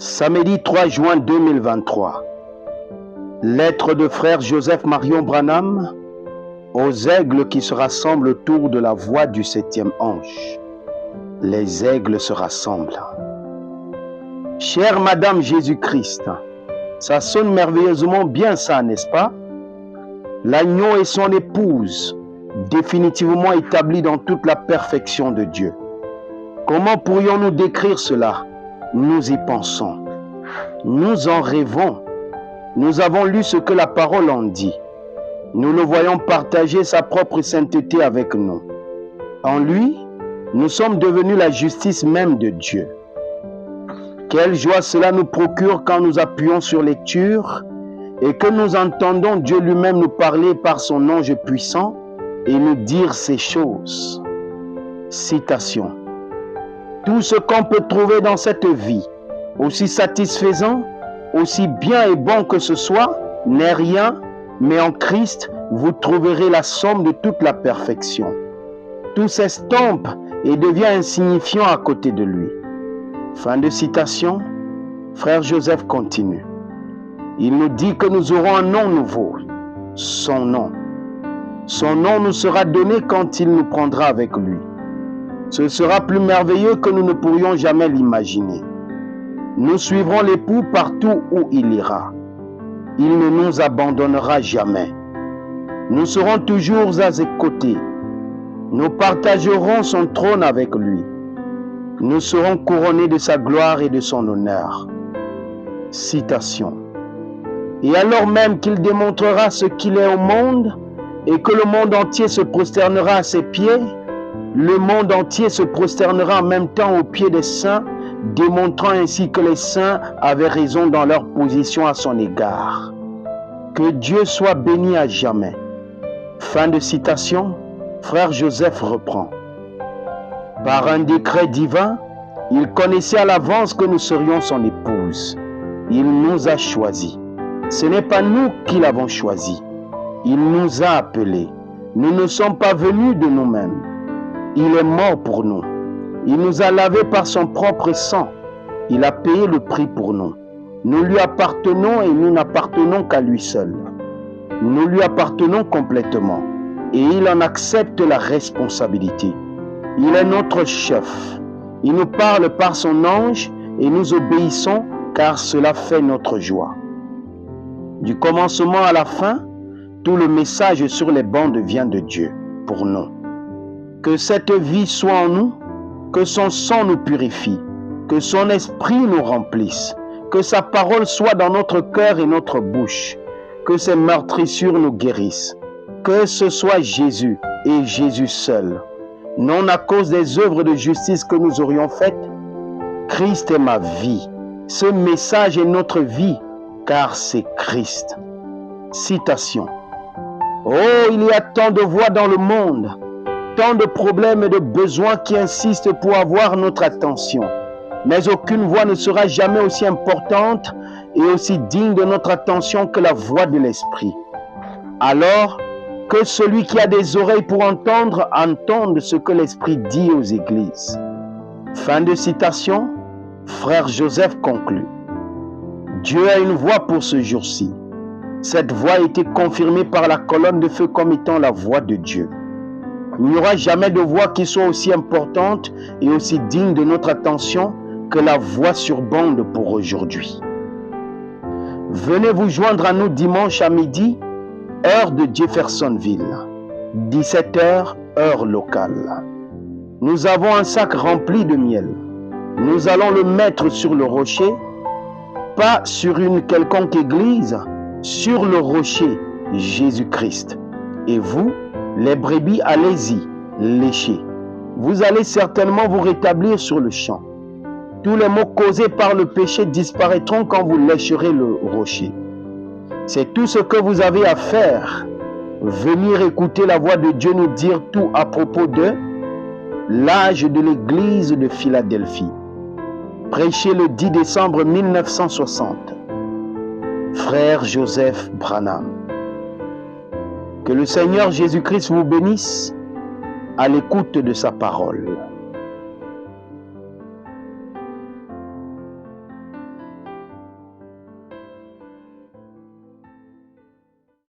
Samedi 3 juin 2023. Lettre de frère Joseph Marion Branham aux aigles qui se rassemblent autour de la voix du 7e ange. Les aigles se rassemblent. Chère Madame Jésus-Christ, ça sonne merveilleusement bien ça, n'est-ce pas? L'agneau et son épouse, définitivement établis dans toute la perfection de Dieu. Comment pourrions-nous décrire cela? Nous y pensons. Nous en rêvons. Nous avons lu ce que la parole en dit. Nous le voyons partager sa propre sainteté avec nous. En lui, nous sommes devenus la justice même de Dieu. Quelle joie cela nous procure quand nous appuyons sur lecture et que nous entendons Dieu lui-même nous parler par son ange puissant et nous dire ces choses. Citation. Tout ce qu'on peut trouver dans cette vie, aussi satisfaisant, aussi bien et bon que ce soit, n'est rien, mais en Christ, vous trouverez la somme de toute la perfection. Tout s'estompe et devient insignifiant à côté de lui. Fin de citation. Frère Joseph continue. Il nous dit que nous aurons un nom nouveau, son nom. Son nom nous sera donné quand il nous prendra avec lui. Ce sera plus merveilleux que nous ne pourrions jamais l'imaginer. Nous suivrons l'époux partout où il ira. Il ne nous abandonnera jamais. Nous serons toujours à ses côtés. Nous partagerons son trône avec lui. Nous serons couronnés de sa gloire et de son honneur. Citation. Et alors même qu'il démontrera ce qu'il est au monde et que le monde entier se prosternera à ses pieds, le monde entier se prosternera en même temps aux pieds des saints, démontrant ainsi que les saints avaient raison dans leur position à son égard. Que Dieu soit béni à jamais. Fin de citation. Frère Joseph reprend. Par un décret divin, il connaissait à l'avance que nous serions son épouse. Il nous a choisis. Ce n'est pas nous qui l'avons choisi. Il nous a appelés. Nous ne sommes pas venus de nous-mêmes. Il est mort pour nous. Il nous a lavés par son propre sang. Il a payé le prix pour nous. Nous lui appartenons et nous n'appartenons qu'à lui seul. Nous lui appartenons complètement et il en accepte la responsabilité. Il est notre chef. Il nous parle par son ange et nous obéissons car cela fait notre joie. Du commencement à la fin, tout le message sur les bandes vient de Dieu pour nous. Que cette vie soit en nous, que son sang nous purifie, que son esprit nous remplisse, que sa parole soit dans notre cœur et notre bouche, que ses meurtrissures nous guérissent, que ce soit Jésus et Jésus seul, non à cause des œuvres de justice que nous aurions faites. Christ est ma vie, ce message est notre vie, car c'est Christ. Citation. Oh, il y a tant de voix dans le monde, tant de problèmes et de besoins qui insistent pour avoir notre attention. Mais aucune voix ne sera jamais aussi importante et aussi digne de notre attention que la voix de l'Esprit. Alors, que celui qui a des oreilles pour entendre, entende ce que l'Esprit dit aux églises. Fin de citation. Frère Joseph conclut. Dieu a une voix pour ce jour-ci. Cette voix a été confirmée par la colonne de feu comme étant la voix de Dieu. Il n'y aura jamais de voix qui soit aussi importante et aussi digne de notre attention que la voix sur bande pour aujourd'hui. Venez vous joindre à nous dimanche à midi, heure de Jeffersonville, 17h, heure locale. Nous avons un sac rempli de miel. Nous allons le mettre sur le rocher, pas sur une quelconque église, sur le rocher Jésus-Christ. Et vous, les brebis, allez-y, léchez. Vous allez certainement vous rétablir sur le champ. Tous les maux causés par le péché disparaîtront quand vous lécherez le rocher. C'est tout ce que vous avez à faire. Venir écouter la voix de Dieu nous dire tout à propos de l'âge de l'église de Philadelphie. Prêché le 10 décembre 1960. Frère Joseph Branham. Que le Seigneur Jésus-Christ vous bénisse à l'écoute de sa parole.